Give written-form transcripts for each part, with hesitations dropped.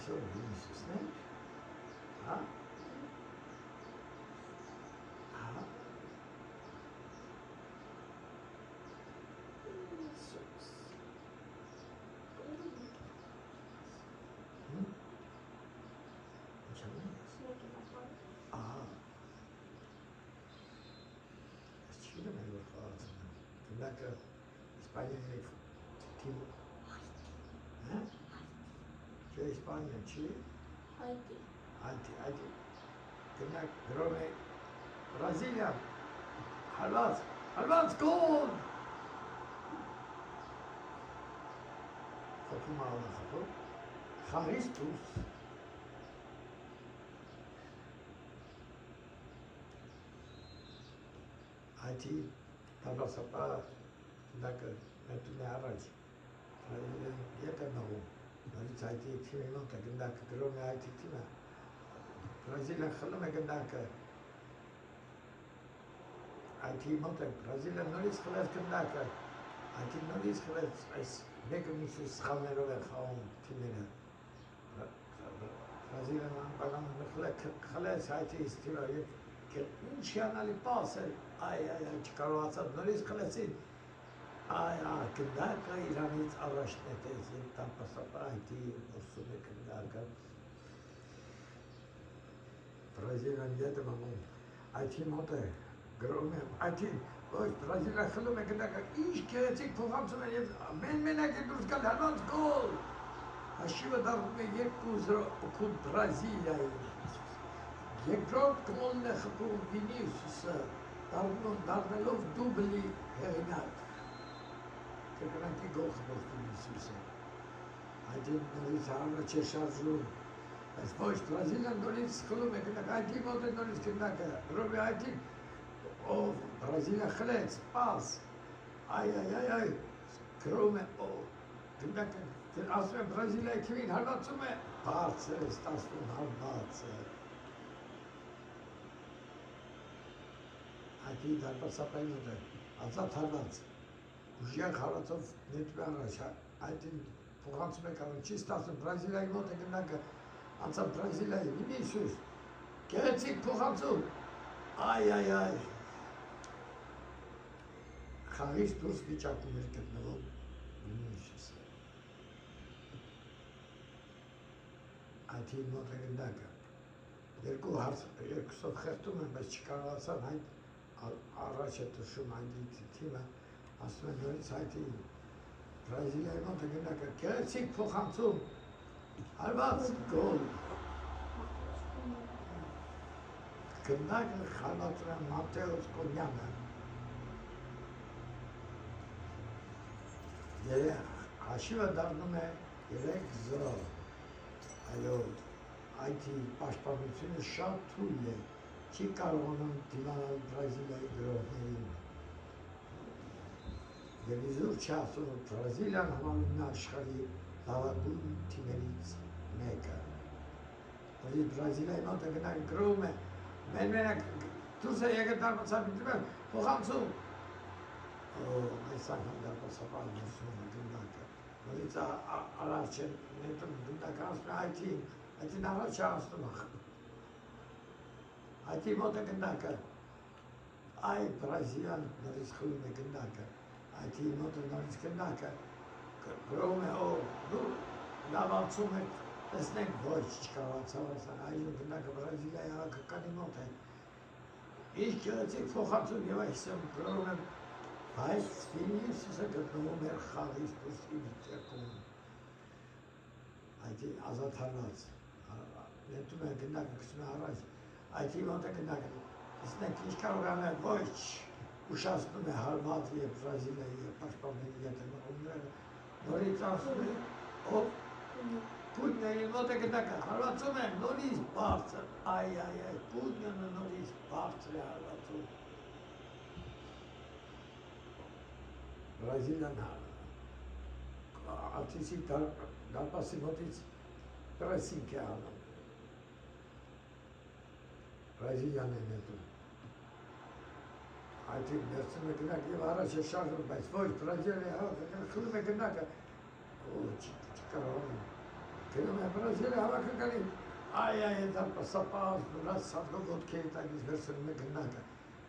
Աշոր Վինիսուսն է, հա? Dacă Spania e timp. Hã? Ce e Spania? Ce? Haiti. Haiti. Când Rome, Brazilia. Halvați, gol! Făcut au făcut. Haristus. Haiti. Հալասապա դակը մետունի առաջ եթե նողում նորից այդի թիմի մոտը գնդակը գրում է այդի թիմը Բրազիլիան խլում է գնդակը այդի մոտը Բրազիլիան նորից խլեց գնդակը այդի նորից խլեց այս մեկը միսու սխալներով է խաղում թիմերը Բրազիլիան անպայման խլեց այդի ստիլը ինչ անալի պաս էր այ չկարողացավ նորից խլեցին գնդակը Իրանից առաջ նետեց և տապասապա այդի ուսում է գնդակը Բրազիլիան ետ է մամում այդի մոտ է գրում է այդի ոչ Բրազիլիան խլում է գնդակը ինչ գեղեցիկ փոխանցում է և մենակ է դուրս գալ հալված գոլ հաշիվը դառնում է 2-0 օգուտ Բրազիլիայի երկրորդ գոլն է խփում Վինիսուսը դառնելով դուբլի հեղինակ կրկնակի գոլ խփող Վինիսուսը այդին նորից առաջ է շարժում բայց ոչ Բրազիլիան նորից խլում է գնդակը այդի մոտ է նորից գնդակը Ռոմի այդին ով Բրազիլիա խլեց պաս այ գրում է գնդակը ասում է Բրազիլիայի թիմին հարվածում է բարձր է ստացվում հարվածը Այդի դարպասապային մոտ է, ազատ հարված, ուժեղ հարվածով նետում է առաջ, այդին փոխանցում է կարող, չի ստացում, Բրազիլիայի մոտ է գնդակը, անցավ Բրազիլիայի, Վինիսուս, գեղեցիկ փոխանցում, այ, խաղից դուրս վիճակում էր գտնվում Վինիսուսը, այդի մոտ է գնդակը, երկուսով խեղդում են, բայց չկարողացան այդ առաջ է տշում այդի թիմը, ասում է նորից այդի Բրազիլիայի մոտ է գնդակը, գեղեցիկ փոխանցում, հարված գոլ, գնդակը խալվածում է Մատեոս Կոնյանը, հաշիվը դառնում է 3-0, այո, այդի պաշտպանությունը շատ թույլ է, չի կարողանում դիմանալ Բրազիլիայի գրողներին և իզուր չի ասում, որ Բրազիլիան համարում է աշխարհի լավագույն թիմերից մեկը որից Բրազիլիայի մոտ է գնալ գրում է մենակ դուրս է եկել դարպասապի դիմել փոխանցում այս անգամ դարպասապան նոսում է գնդակը որից առաջ է նետում գնդակը ասում է այդին առաջ է ասում Այդի մոտ է գնդակը, այ Բրազիլիան նորից խլում է գնդակը, այդի մոտ է նորից գնդակը, գրում է դու լավացում եք, տեսնենք ոչ չկարողացավ ասան, այժմ գնդակը Բրազիլիայի հավաքականի մոտ է, ինչ գեղեցիկ փոխանցում և այսօր գրում եմ, բայց Վինիսուսը գտնվում էր խաղից դուրս վիճակում, այդի ազատ հարված, նետում է գնդակը գցում է առաջ, Այդի մոտ է գնդակը, տեսնենք ինչ կարող անել, ոչ ուշացնում է հարված և Բրազիլիայի և պաշտպանների ետևողները, նորից ասում է, Կունյանի մոտ է գնդակը, հարվածում է, նորից բարձր, այ, Կունյանը նորից բարձր է հարվածում։ Բրազիլիան արտիսի դարպասի մոտից պրեսինգ է անում։ Բրազիլիան է նետում։ Այդի ներսում է գնակ և առաջ է շարժում, բայց ոչ Բրազիլիայի խլում է գնակը, չի կարողանում։ գնում է Բրազիլիա հավաքականին, այ դարպասապահ, նորած սարքով ոտքերի տակից վերցնում է գնակը,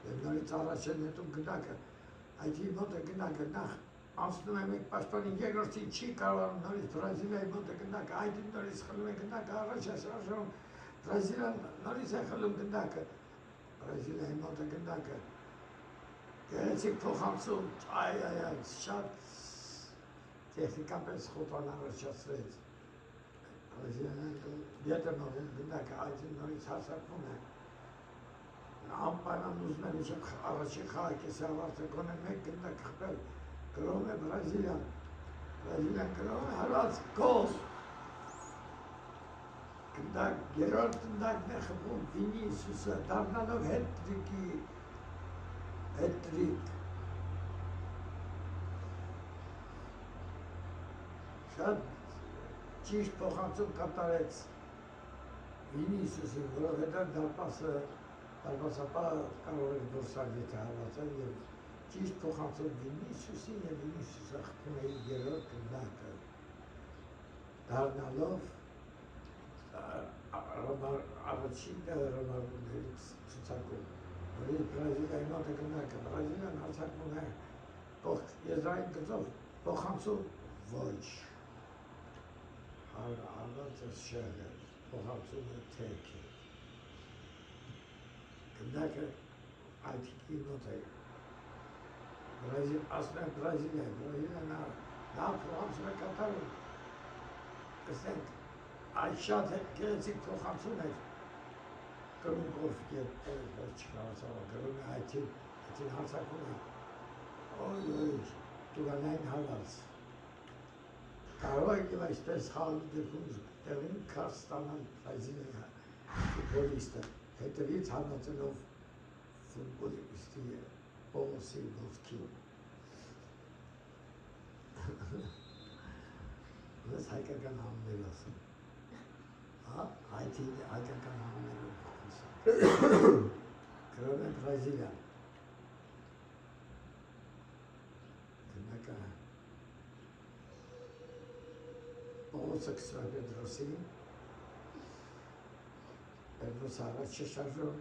և նորից առաջ են հետում գնակը, այդի մոտ է գնակը նախ անցնում է մեկ պաշտպանին, երկրորդին չի կարողանում նորից Բրազիլիայի մոտ է գնակը, այդին նորից խլում է գնակը, առաջ է շարժում, Բրազիլիան նորից է խլում գնակը, Բրազիլիայի մոտ է գնակը, գեղեցիկ փոխանցում, շատ տեխնիկապես խոթան առաջացրեց, Բրազիլիան ետ է մղում գնակը, այդին նորից հարձակվում է, անպայման ուզում է մինչև առաջին խաղակեսի ավարտը գոնե մեկ գնակ խփել, գրոհում է Բրազիլիան, գրոհում է հարված գոլ, երրորդ գնդակն է խփում Վինիսիուսը, դառնալով հետրիկ, շատ ճիշտ փոխանցում կատարեց Վինիսիուսը, որովհետև դարպասապահը կարող էր դուրսալ եթե հարվածել և ճիշտ փոխանցում Վինիսիուսին և Վինիսիուսը խփում է երրորդ գնդակը, դառնալով առաջին Ռոնալդոյից ցուցակում, որից Բրազիլիայի մոտ է գնդակը, Բրազիլիան հարձակվում է եզրային գծով, փոխանցում ոչ, հարված է շեղը, փոխանցում է թեքը, գնդակը այդիկի մոտ է, ասում է Բրազիլիան նա փոխանցում է կատարում, կստենք, այդ շատ գեղեցիկ փոխանցում էր, կրունկով չկարացավ, գրում է այդին հարձակվում է, տուգանային հարված, կարող է և այսպես խաղալու դեպքում տեղին քարտ ստանալ Բրազիլիայի ֆուտբոլիստը, հետևից հարվածելով ֆուտբոլիստի Պողոսի ոտքին, ես հայկական համներ ասում, հայկական համներով խոսում, գրում է Բրազիլիան, գնակը Պողոսը կսում է Պետրոսին, Պետրոսը առաջ է շարժում,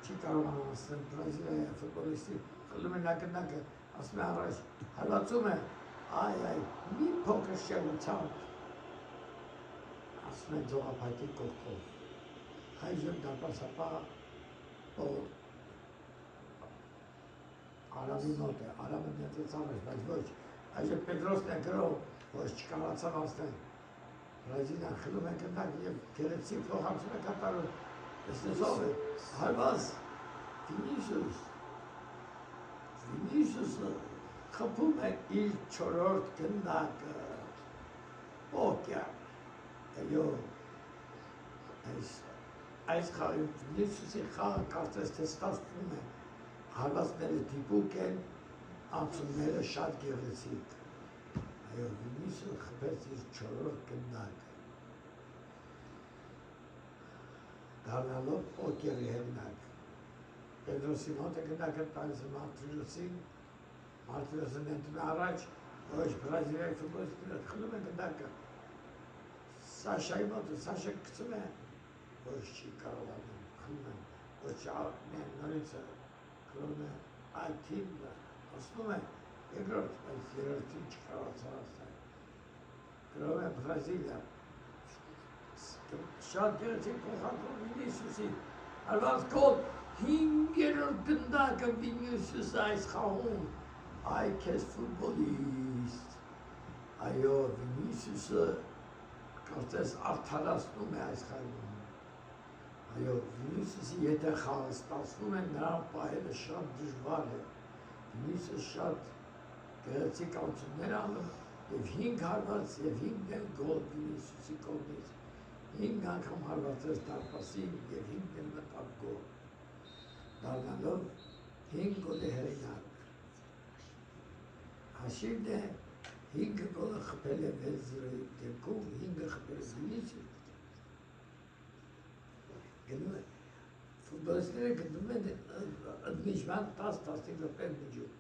չի կարողանում ասել Բրազիլիայի ֆուտբոլիստի, խլում է նա գնակը, ասում է առաջ, հարվածում է, մի փոքր շեղությամբ, ասում է ձողափայտի կողքով, այժմ դարպասապահ Արամի մոտ է, Արամը նետեց առաջ, բայց ոչ, այժմ Պետրոսն է գրող, ոչ չկարացավ ասնել, Բրազիլիան խլում է գնդակ և գեղեցիկ փոխանցում է կատարում, տեսնեցով է, հարված Վինիսիուսը խփում է իր չորրորդ գնդակը, պոկյար, այս խաղի Վինիսիուսի խաղը կարծես թե ստացվում է, հարվածները դիպուկ են, անցումները շատ գեղեցիկ, Վինիսիուսը խփեց իր չորրորդ գնդակը, դառնալով պոկերի հեղինակ, Պետրոսի մոտ է գնդակը տալիս է Մարտիրոսին, Մարտիրոսը նետում է առաջ, ոչ Բրազիլիայի ֆուտբոլիստները խլում է գնդակը, Սաշայի մոտ է, Սաշը գցում է, ոչ չի կարողանում, խլում է, ոչ նորից է, խլում է, այդ թիմը, ասնում է, երկրորդ, բայց երրորդին չկարողացավ ասել, գրում է Բրազիլիա, շատ գեղեցիկ փոխանցում Վինիսիուսին, հարված գոլ, 5-րդ գնդակը Վինիսիուսը այս խաղում, այ քեզ ֆուտբոլիստ, Վինիսիուսը կարծես արդարացնում է այս խաղում, Վինիսիուսի եթե խաղը ստացվում է, նրան պահելը շատ դժվար է, Վինիսիուսը շատ գեղեցիկ անցումներ անում և 5 հարված և 5 գոլ Վինիսիուսի կողմից, 5 անգամ հարվածեց դարպասին և 5 մտավ գոլ, դառնալով 5 գոլի հեղինակ, հաշիվն է 5 գոլը խփել է 6-0-ի դեպքում, 5-ը խփել է Վինիսիուսը, գնում է, ֆուտբոլիստները գնում են ընդմիջման 10-15 րոպե միջում,